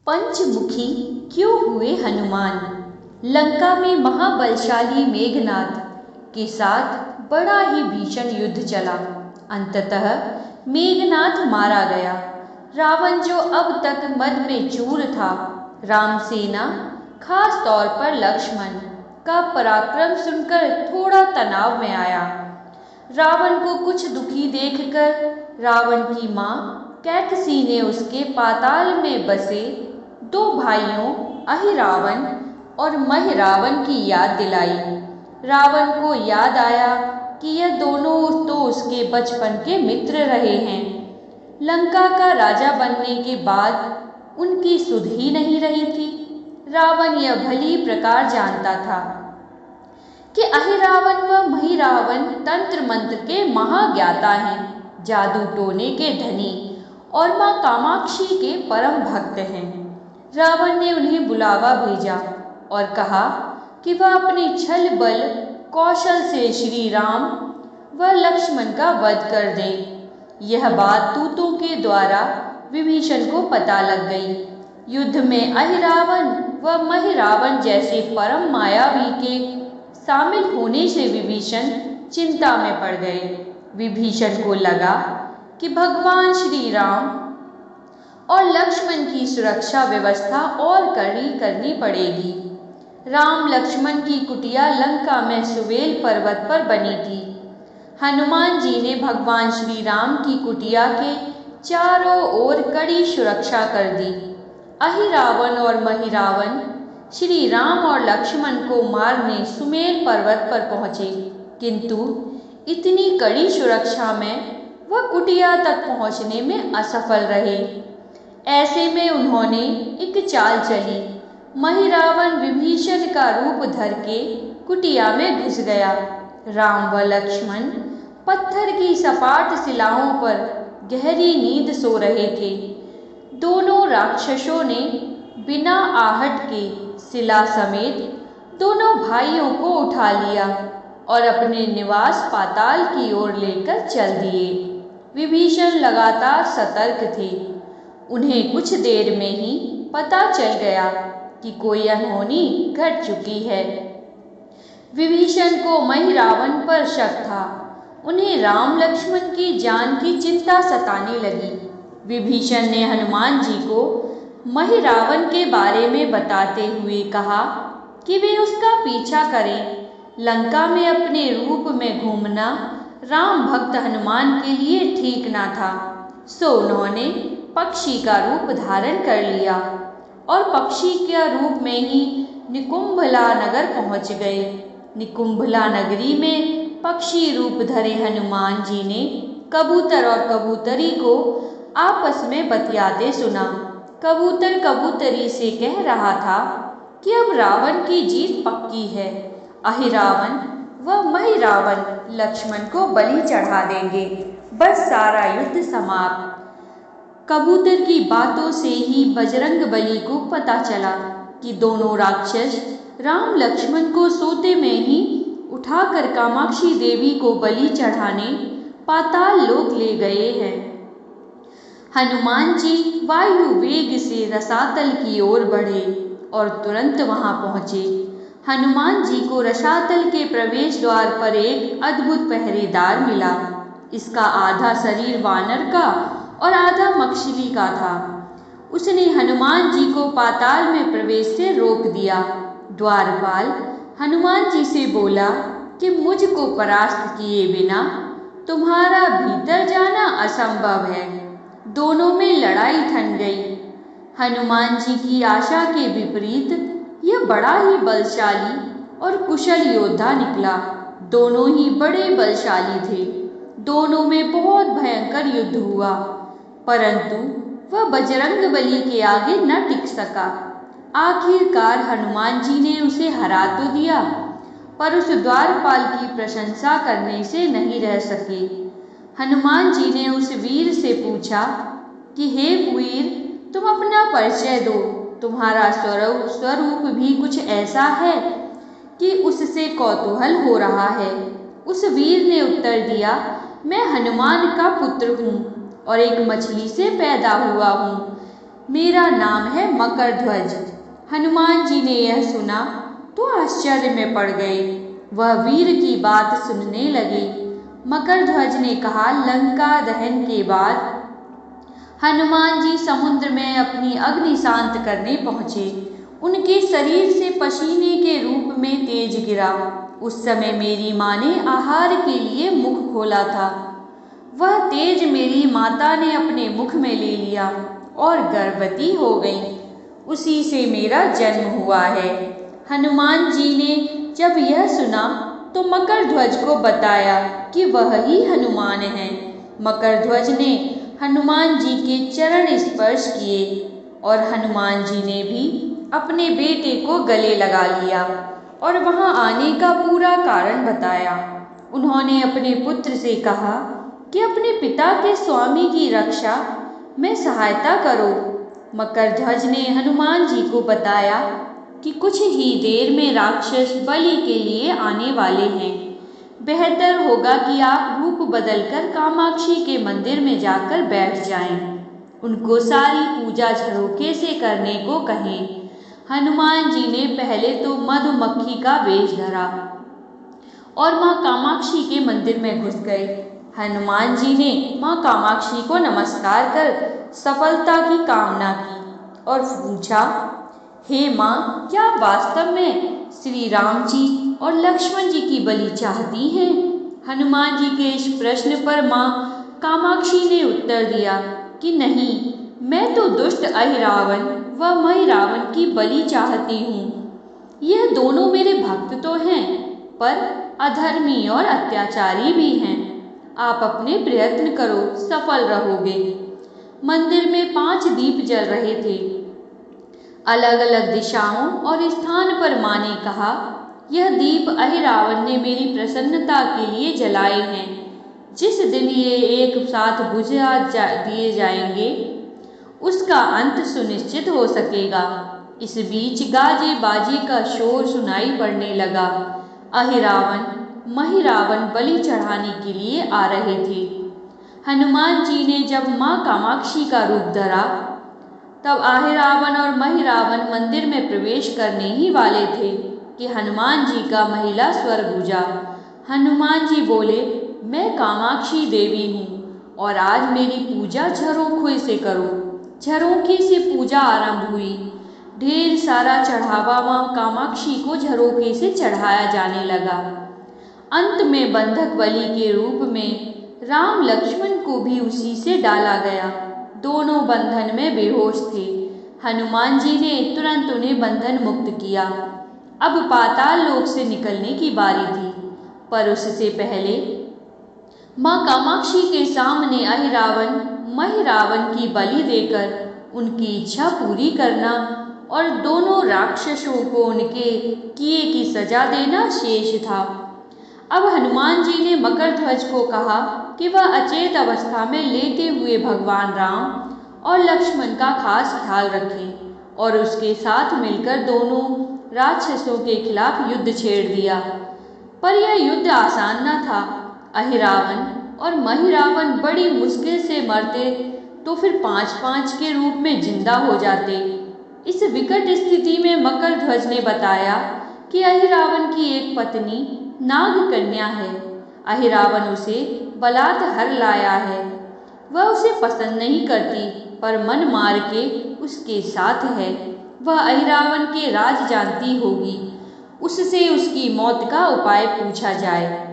पंचमुखी क्यों हुए हनुमान। लंका में महाबलशाली मेघनाद के साथ बड़ा ही भीषण युद्ध चला। अंततः मेघनाद मारा गया। रावण जो अब तक मद में चूर था, रामसेना खास तौर पर लक्ष्मण का पराक्रम सुनकर थोड़ा तनाव में आया। रावण को कुछ दुखी देखकर रावण की मां कैकसी ने उसके पाताल में बसे दो भाइयों अहिरावण और महिरावण की याद दिलाई। रावण को याद आया कि यह दोनों तो उसके बचपन के मित्र रहे हैं। लंका का राजा बनने के बाद उनकी सुध ही नहीं रही थी। रावण यह भली प्रकार जानता था कि अहिरावण व महिरावण तंत्र मंत्र के महाज्ञाता हैं, जादू टोने के धनी और मां कामाक्षी के परम भक्त हैं। रावण ने उन्हें बुलावा भेजा और कहा कि वह अपने छल बल कौशल से श्री राम व लक्ष्मण का वध कर दें। यह बात दूतों के द्वारा विभीषण को पता लग गई। युद्ध में अहिरावण व महिरावण जैसे परम मायावी के शामिल होने से विभीषण चिंता में पड़ गए। विभीषण को लगा कि भगवान श्री राम और लक्ष्मण की सुरक्षा व्यवस्था और कड़ी करनी पड़ेगी। राम लक्ष्मण की कुटिया लंका में सुवेल पर्वत पर बनी थी। हनुमान जी ने भगवान श्री राम की कुटिया के चारों ओर कड़ी सुरक्षा कर दी। अहिरावण और महिरावण श्री राम और लक्ष्मण को मारने सुमेर पर्वत पर पहुंचे, किंतु इतनी कड़ी सुरक्षा में वह कुटिया तक पहुंचने में असफल रहे। ऐसे में उन्होंने एक चाल चली। महिरावण विभीषण का रूप धर के कुटिया में घुस गया। राम व लक्ष्मण पत्थर की सपाट शिलाओं पर गहरी नींद सो रहे थे। दोनों राक्षसों ने बिना आहट के शिला समेत दोनों भाइयों को उठा लिया और अपने निवास पाताल की ओर लेकर चल दिए। विभीषण लगातार सतर्क थे। उन्हें कुछ देर में ही पता चल गया कि कोई अनहोनी घट चुकी है। विभीषण को महिरावण पर शक था। उन्हें राम लक्ष्मण की जान की चिंता सताने लगी। विभीषण ने हनुमान जी को महिरावण के बारे में बताते हुए कहा कि वे उसका पीछा करें। लंका में अपने रूप में घूमना राम भक्त हनुमान के लिए ठीक ना था, सो उन्होंने पक्षी का रूप धारण कर लिया और पक्षी के रूप में ही निकुंभला नगर पहुंच गए। निकुंभला नगरी में पक्षी रूप धरे हनुमान जी ने कबूतर और कबूतरी को आपस में बतियाते सुना। कबूतर कबूतरी से कह रहा था कि अब रावण की जीत पक्की है। अहिरावण व महिरावण लक्ष्मण को बलि चढ़ा देंगे, बस सारा युद्ध समाप्त। कबूतर की बातों से ही बजरंग बली को पता चला कि दोनों राक्षस राम लक्ष्मण को सोते में ही उठाकर कामाक्षी देवी को बलि चढ़ाने पाताल लोक ले गए हैं। हनुमान जी वायु वेग से रसातल की ओर बढ़े और तुरंत वहां पहुंचे। हनुमान जी को रसातल के प्रवेश द्वार पर एक अद्भुत पहरेदार मिला। इसका आधा शरीर वानर का और आधा मछली का था। उसने हनुमान जी को पाताल में प्रवेश से रोक दिया। द्वारपाल हनुमान जी से बोला कि मुझको परास्त किए बिना तुम्हारा भीतर जाना असंभव है। दोनों में लड़ाई ठन गई। हनुमान जी की आशा के विपरीत यह बड़ा ही बलशाली और कुशल योद्धा निकला। दोनों ही बड़े बलशाली थे। दोनों में बहुत भयंकर युद्ध हुआ, परंतु वह बजरंग बली के आगे न टिक सका। आखिरकार हनुमान जी ने उसे हरा तो दिया, पर उस द्वारपाल की प्रशंसा करने से नहीं रह सके। हनुमान जी ने उस वीर से पूछा कि हे वीर, तुम अपना परिचय दो। तुम्हारा स्वरूप भी कुछ ऐसा है कि उससे कौतूहल हो रहा है। उस वीर ने उत्तर दिया, मैं हनुमान का पुत्र हूँ और एक मछली से पैदा हुआ हूँ। मेरा नाम है मकरध्वज। हनुमान जी ने यह सुना तो आश्चर्य में पड़ गए। वह वीर की बात सुनने लगे। मकरध्वज ने कहा, लंका दहन के बाद हनुमान जी समुद्र में अपनी अग्नि शांत करने पहुँचे। उनके शरीर से पसीने के रूप में तेज गिरा। उस समय मेरी माँ ने आहार के लिए मुख खोला था। वह तेज मेरी माता ने अपने मुख में ले लिया और गर्भवती हो गई। उसी से मेरा जन्म हुआ है। हनुमान जी ने जब यह सुना तो मकरध्वज को बताया कि वह ही हनुमान है। मकरध्वज ने हनुमान जी के चरण स्पर्श किए और हनुमान जी ने भी अपने बेटे को गले लगा लिया और वहां आने का पूरा कारण बताया। उन्होंने अपने पुत्र से कहा कि अपने पिता के स्वामी की रक्षा में सहायता करो। मकरध्वज ने हनुमान जी को बताया कि कुछ ही देर में राक्षस बलि के लिए आने वाले हैं। बेहतर होगा कि आप रूप बदलकर कामाक्षी के मंदिर में जाकर बैठ जाएं। उनको सारी पूजा झरोखे से करने को कहें। हनुमान जी ने पहले तो मधुमक्खी का वेश धरा और माँ कामाक्षी के मंदिर में घुस गए। हनुमान जी ने माँ कामाक्षी को नमस्कार कर सफलता की कामना की और पूछा, हे माँ, क्या आप वास्तव में श्री राम जी और लक्ष्मण जी की बलि चाहती हैं? हनुमान जी के इस प्रश्न पर माँ कामाक्षी ने उत्तर दिया कि नहीं, मैं तो दुष्ट अहिरावण व महिरावण की बलि चाहती हूँ। यह दोनों मेरे भक्त तो हैं, पर अधर्मी और अत्याचारी भी हैं। आप अपने प्रयत्न करो, सफल रहोगे। मंदिर में 5 दीप जल रहे थे। अलग अलग दिशाओं और स्थान पर माँ ने कहा, यह दीप अहिरावण ने मेरी प्रसन्नता के लिए जलाए हैं। जिस दिन ये एक साथ बुझा दिए जाएंगे उसका अंत सुनिश्चित हो सकेगा। इस बीच गाजे बाजे का शोर सुनाई पड़ने लगा। अहिरावण महिरावण बलि चढ़ाने के लिए आ रहे थे। हनुमान जी ने जब माँ कामाक्षी का रूप धरा तब अहिरावण और महिरावण मंदिर में प्रवेश करने ही वाले थे कि हनुमान जी का महिला स्वर गूंजा। हनुमान जी बोले, मैं कामाक्षी देवी हूँ और आज मेरी पूजा झरोखे से करो। झरोखे से पूजा आरंभ हुई। ढेर सारा चढ़ावा माँ कामाक्षी को झरोखे से चढ़ाया जाने लगा। अंत में बंधक बलि के रूप में राम लक्ष्मण को भी उसी से डाला गया। दोनों बंधन में बेहोश थे। हनुमान जी ने तुरंत उन्हें बंधन मुक्त किया। अब पाताल लोक से निकलने की बारी थी, पर उससे पहले माँ कामाक्षी के सामने अहिरावण महिरावण की बलि देकर उनकी इच्छा पूरी करना और दोनों राक्षसों को उनके किए की सजा देना शेष था। अब हनुमान जी ने मकरध्वज को कहा कि वह अचेत अवस्था में लेटे हुए भगवान राम और लक्ष्मण का खास ख्याल रखें और उसके साथ मिलकर दोनों राक्षसों के खिलाफ युद्ध छेड़ दिया। पर यह युद्ध आसान न था। अहिरावण और महिरावण बड़ी मुश्किल से मरते तो फिर 5-5 के रूप में जिंदा हो जाते। इस विकट स्थिति में मकरध्वज ने बताया कि अहिरावण की एक पत्नी नाग कन्या है। अहिरावण उसे बलात् हर लाया है। वह उसे पसंद नहीं करती, पर मन मार के उसके साथ है। वह अहिरावण के राज जानती होगी। उससे उसकी मौत का उपाय पूछा जाए।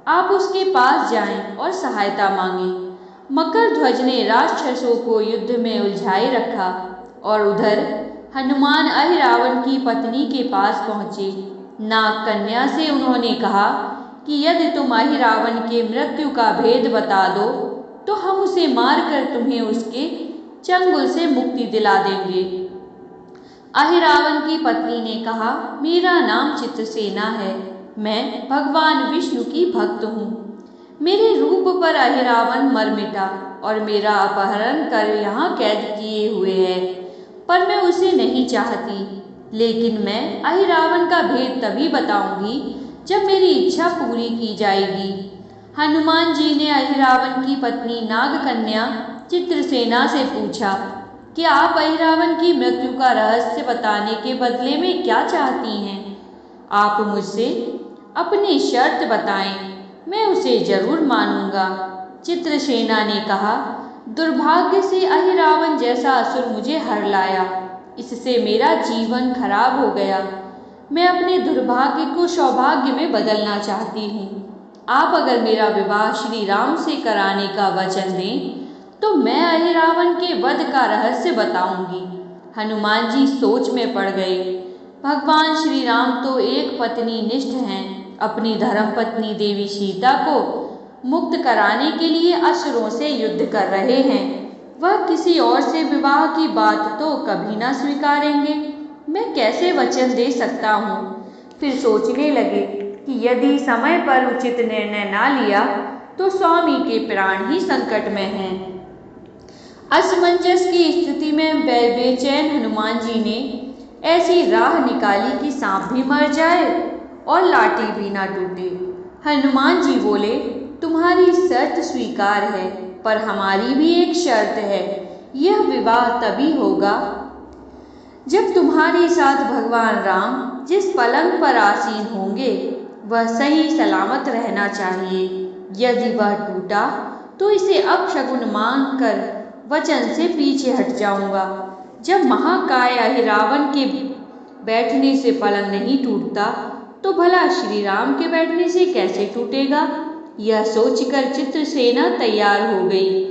आप उसके पास जाएं और सहायता मांगें। मकरध्वज ने राक्षसों को युद्ध में उलझाए रखा और उधर हनुमान अहिरावण की पत्नी के पास पहुँचे। नाग कन्या से उन्होंने कहा कि यदि तुम अहिरावण के मृत्यु का भेद बता दो तो हम उसे मारकर तुम्हें उसके चंगुल से मुक्ति दिला देंगे। अहिरावण की पत्नी ने कहा, मेरा नाम चित्रसेना है। मैं भगवान विष्णु की भक्त हूँ। मेरे रूप पर अहिरावण मर मिटा और मेरा अपहरण कर यहाँ कैद किए हुए है, पर मैं उसे नहीं चाहती। लेकिन मैं अहिरावण का भेद तभी बताऊंगी जब मेरी इच्छा पूरी की जाएगी। हनुमान जी ने अहिरावण की पत्नी नागकन्या चित्रसेना से पूछा, कि आप अहिरावण की मृत्यु का रहस्य बताने के बदले में क्या चाहती हैं? आप मुझसे अपनी शर्त बताएं, मैं उसे जरूर मानूंगा। चित्रसेना ने कहा, दुर्भाग्य से अहिरावण जैसा असुर मुझे हर लाया। इससे मेरा जीवन खराब हो गया। मैं अपने दुर्भाग्य को सौभाग्य में बदलना चाहती हूँ। आप अगर मेरा विवाह श्री राम से कराने का वचन दें तो मैं अहिरावण के वध का रहस्य बताऊंगी। हनुमान जी सोच में पड़ गए। भगवान श्री राम तो एक पत्नी निष्ठ हैं। अपनी धर्मपत्नी देवी सीता को मुक्त कराने के लिए असुरों से युद्ध कर रहे हैं। वह किसी और से विवाह की बात तो कभी ना स्वीकारेंगे। मैं कैसे वचन दे सकता हूँ? फिर सोचने लगे कि यदि समय पर उचित निर्णय ना लिया तो स्वामी के प्राण ही संकट में हैं। असमंजस की स्थिति में बेचैन हनुमान जी ने ऐसी राह निकाली कि सांप भी मर जाए और लाठी भी ना टूटे। हनुमान जी बोले, तुम्हारी शर्त स्वीकार है, पर हमारी भी एक शर्त है। यह विवाह तभी होगा जब तुम्हारे साथ भगवान राम जिस पलंग पर आसीन होंगे वह सही सलामत रहना चाहिए। यदि वह टूटा तो इसे अपशकुन मानकर वचन से पीछे हट जाऊंगा। जब महाकाय अहिरावण के बैठने से पलंग नहीं टूटता तो भला श्री राम के बैठने से कैसे टूटेगा? यह सोचकर चित्रसेना तैयार हो गई।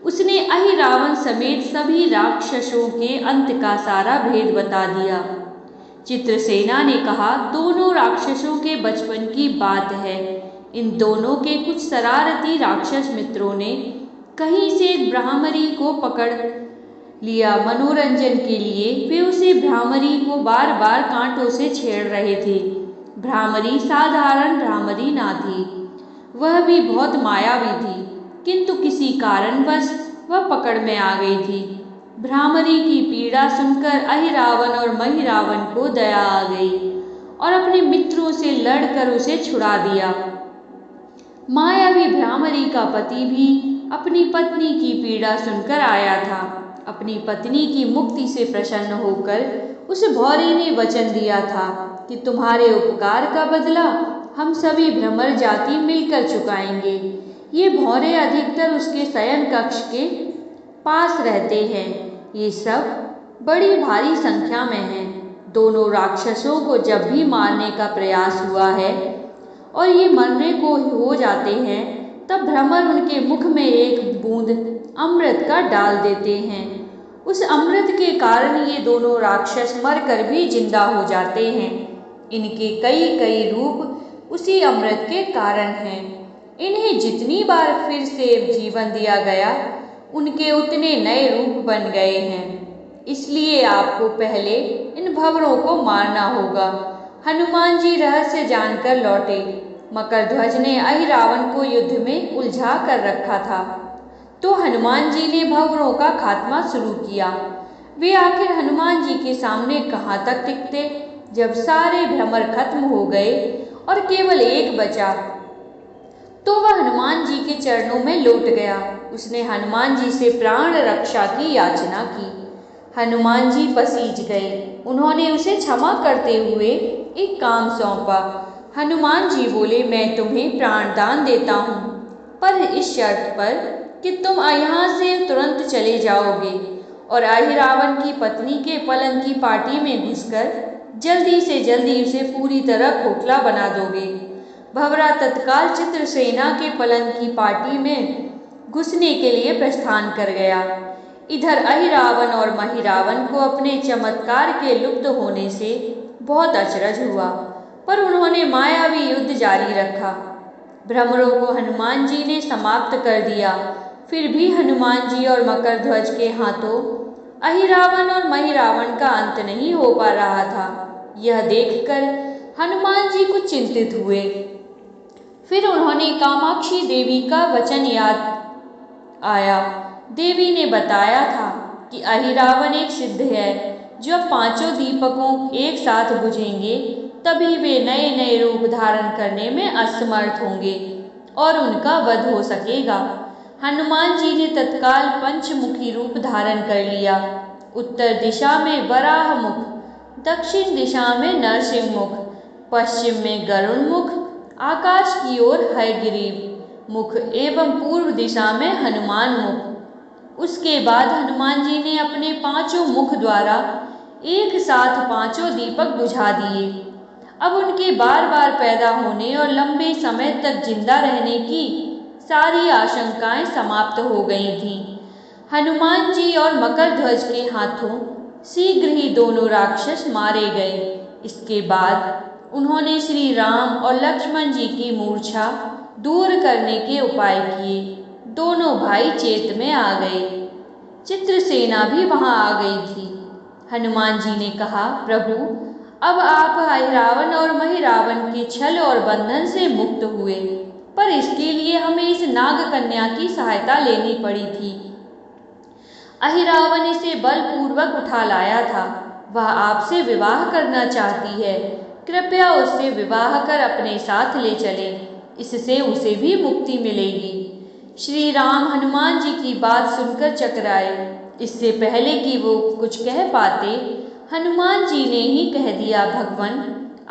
उसने अहिरावण समेत सभी राक्षसों के अंत का सारा भेद बता दिया। चित्रसेना ने कहा, दोनों राक्षसों के बचपन की बात है। इन दोनों के कुछ शरारती राक्षस मित्रों ने कहीं से एक भ्रामरी को पकड़ लिया। मनोरंजन के लिए वे उसे भ्रामरी को बार बार कांटों से छेड़ रहे थे। भ्रामरी साधारण भ्रामरी ना थी, वह भी बहुत मायावी थी, किंतु किसी कारणवश वह पकड़ में आ गई थी। भ्रामरी की पीड़ा सुनकर अहिरावण और महिरावण को दया आ गई और अपने मित्रों से लड़कर उसे छुड़ा दिया। मायावी भ्रामरी का पति भी अपनी पत्नी की पीड़ा सुनकर आया था। अपनी पत्नी की मुक्ति से प्रसन्न होकर उस भौरे ने वचन दिया था कि तुम्हारे उपकार का बदला हम सभी भ्रमर जाति मिलकर चुकाएंगे। ये भौरे अधिकतर उसके शयन कक्ष के पास रहते हैं। ये सब बड़ी भारी संख्या में हैं। दोनों राक्षसों को जब भी मारने का प्रयास हुआ है और ये मरने को हो जाते हैं तब भ्रमर उनके मुख में एक बूंद अमृत का डाल देते हैं। उस अमृत के कारण ये दोनों राक्षस मरकर भी जिंदा हो जाते हैं। इनके कई कई रूप उसी अमृत के कारण हैं। इन्हें जितनी बार फिर से जीवन दिया गया उनके उतने नए रूप बन गए हैं। इसलिए आपको पहले इन भंवरों को मारना होगा। हनुमान जी रहस्य जानकर लौटे। मकरध्वज ने अहिरावण को युद्ध में उलझा कर रखा था, तो हनुमान जी ने भंवरों का खात्मा शुरू किया। वे आखिर हनुमान जी के सामने कहाँ तक टिकते? जब सारे भ्रमर खत्म हो गए और केवल एक बचा तो वह हनुमान जी के चरणों में लौट गया। उसने हनुमान जी से प्राण रक्षा की याचना की। हनुमान जी पसीज गए। उन्होंने उसे क्षमा करते हुए एक काम सौंपा। हनुमान जी बोले, मैं तुम्हें प्राणदान देता हूँ, पर इस शर्त पर कि तुम यहाँ से तुरंत चले जाओगे और अहिरावण की पत्नी के पलंग की पार्टी में घुसकर जल्दी से जल्दी उसे पूरी तरह खोखला बना दोगे। भंवरा तत्काल चित्रसेना के पलंग की पार्टी में घुसने के लिए प्रस्थान कर गया। इधर अहिरावण और महिरावण को अपने चमत्कार के लुप्त होने से बहुत अचरज हुआ, पर उन्होंने मायावी युद्ध जारी रखा। भ्रमरों को हनुमान जी ने समाप्त कर दिया। फिर भी हनुमान जी और मकरध्वज के हाथों अहिरावण और महिरावण का अंत नहीं हो पा रहा था। यह देखकर हनुमान जी कुछ चिंतित हुए। फिर उन्होंने कामाक्षी देवी का वचन याद आया। देवी ने बताया था कि अहिरावण एक सिद्ध है। जब पांचों दीपकों एक साथ बुझेंगे तभी वे नए नए रूप धारण करने में असमर्थ होंगे और उनका वध हो सकेगा। हनुमान जी ने तत्काल पंचमुखी रूप धारण कर लिया। उत्तर दिशा में वराह मुख, दक्षिण दिशा में नरसिंह मुख, पश्चिम में गरुड़ मुख, आकाश की ओर हयग्रीव मुख एवं पूर्व दिशा में हनुमान मुख। उसके बाद हनुमान जी ने अपने पांचों मुख द्वारा एक साथ पांचों दीपक बुझा दिए। अब उनके बार बार पैदा होने और लंबे समय तक जिंदा रहने की सारी आशंकाएं समाप्त हो गई थीं। हनुमान जी और मकरध्वज के हाथों शीघ्र ही दोनों राक्षस मारे गए। इसके बाद उन्होंने श्री राम और लक्ष्मण जी की मूर्छा दूर करने के उपाय किए। दोनों भाई चेत में आ गए। चित्रसेना भी वहां आ गई थी। हनुमान जी ने कहा, प्रभु, अब आप अहिरावण और महिरावण के छल और बंधन से मुक्त हुए, पर इसके लिए हमें इस नाग कन्या की सहायता लेनी पड़ी थी। अहिरावण इसे बलपूर्वक उठा लाया था। वह आपसे विवाह करना चाहती है। कृपया उससे विवाह कर अपने साथ ले चले, इससे उसे भी मुक्ति मिलेगी। श्री राम हनुमान जी की बात सुनकर चकराए। इससे पहले कि वो कुछ कह पाते, हनुमान जी ने ही कह दिया, भगवान,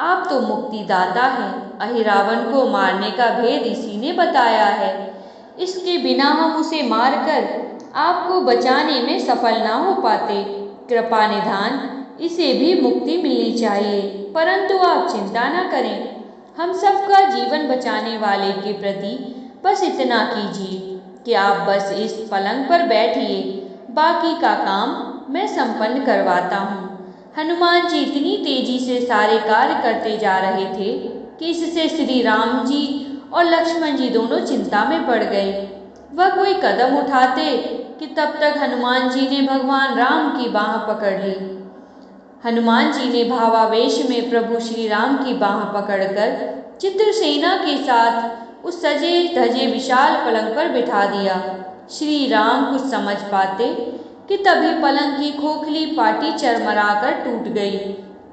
आप तो मुक्तिदाता हैं। अहिरावण को मारने का भेद इसी ने बताया है। इसके बिना हम उसे मारकर आपको बचाने में सफल ना हो पाते। कृपा निधान इसे भी मुक्ति मिलनी चाहिए, परंतु आप चिंता न करें। हम सबका जीवन बचाने वाले के प्रति बस इतना कीजिए कि आप बस इस पलंग पर बैठिए, बाकी का काम मैं संपन्न करवाता हूँ। हनुमान जी इतनी तेजी से सारे कार्य करते जा रहे थे कि इससे श्री राम जी और लक्ष्मण जी दोनों चिंता में पड़ गए। वह कोई कदम उठाते कि तब तक हनुमान जी ने भगवान राम की बाह पकड़ ली। हनुमान जी ने भावावेश में प्रभु श्री राम की बाह पकड़कर चित्रसेना के साथ उस सजे धजे विशाल पलंग पर बिठा दिया। श्री राम कुछ समझ पाते कि तभी पलंग की खोखली पाटी चरमराकर टूट गई।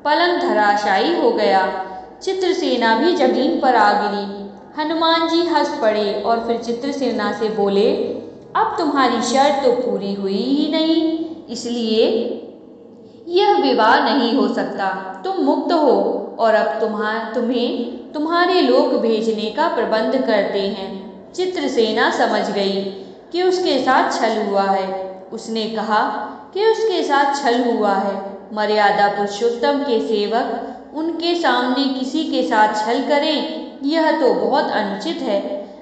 पलंग धराशायी हो गया। चित्रसेना भी जमीन पर आ गिरी। हनुमान जी हंस पड़े और फिर चित्रसेना से बोले, अब तुम्हारी शर्त तो पूरी हुई ही नहीं, इसलिए यह विवाह नहीं हो सकता। तुम मुक्त हो और अब तुम्हें तुम्हारे लोक भेजने का प्रबंध करते हैं। चित्रसेना समझ गई कि उसके साथ छल हुआ है। उसने कहा कि उसके साथ छल हुआ है। मर्यादा पुरुषोत्तम के सेवक उनके सामने किसी के साथ छल करें, यह तो बहुत अनुचित है।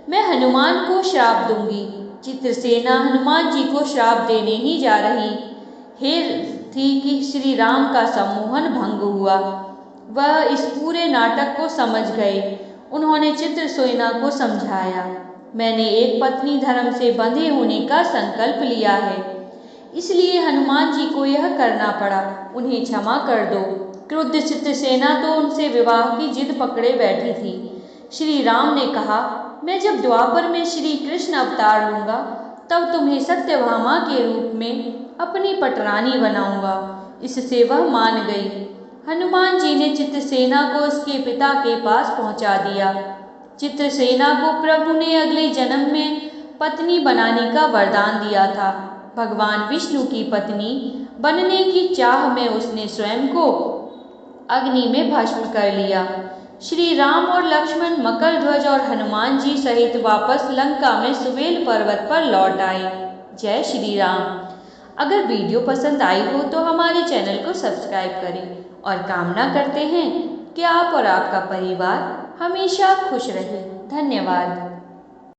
मैं हनुमान को श्राप दूंगी। चित्रसेना हनुमान जी को श्राप देने ही जा रही थी कि श्री राम का सम्मोहन भंग हुआ। वह इस पूरे नाटक को समझ गए। उन्होंने चित्रसेना को समझाया, मैंने एक पत्नी धर्म से बंधे होने का संकल्प लिया है, इसलिए हनुमान जी को यह करना पड़ा। उन्हें क्षमा कर दो। क्रुद्ध चित्रसेना तो उनसे विवाह की जिद पकड़े बैठी थी। श्री राम ने कहा, मैं जब द्वापर में श्री कृष्ण अवतार लूंगा तब तुम्हें सत्यभामा के रूप में अपनी पटरानी बनाऊंगा। इससे वह मान गई। हनुमान जी ने चित्रसेना को उसके पिता के पास पहुंचा दिया। चित्रसेना को प्रभु ने अगले जन्म में पत्नी बनाने का वरदान दिया था। भगवान विष्णु की पत्नी बनने की चाह में उसने स्वयं को अग्नि में भस्म कर लिया। श्री राम और लक्ष्मण मकरध्वज और हनुमान जी सहित वापस लंका में सुमेल पर्वत पर लौट आए। जय श्री राम। अगर वीडियो पसंद आई हो तो हमारे चैनल को सब्सक्राइब करें और कामना करते हैं कि आप और आपका परिवार हमेशा खुश रहे। धन्यवाद।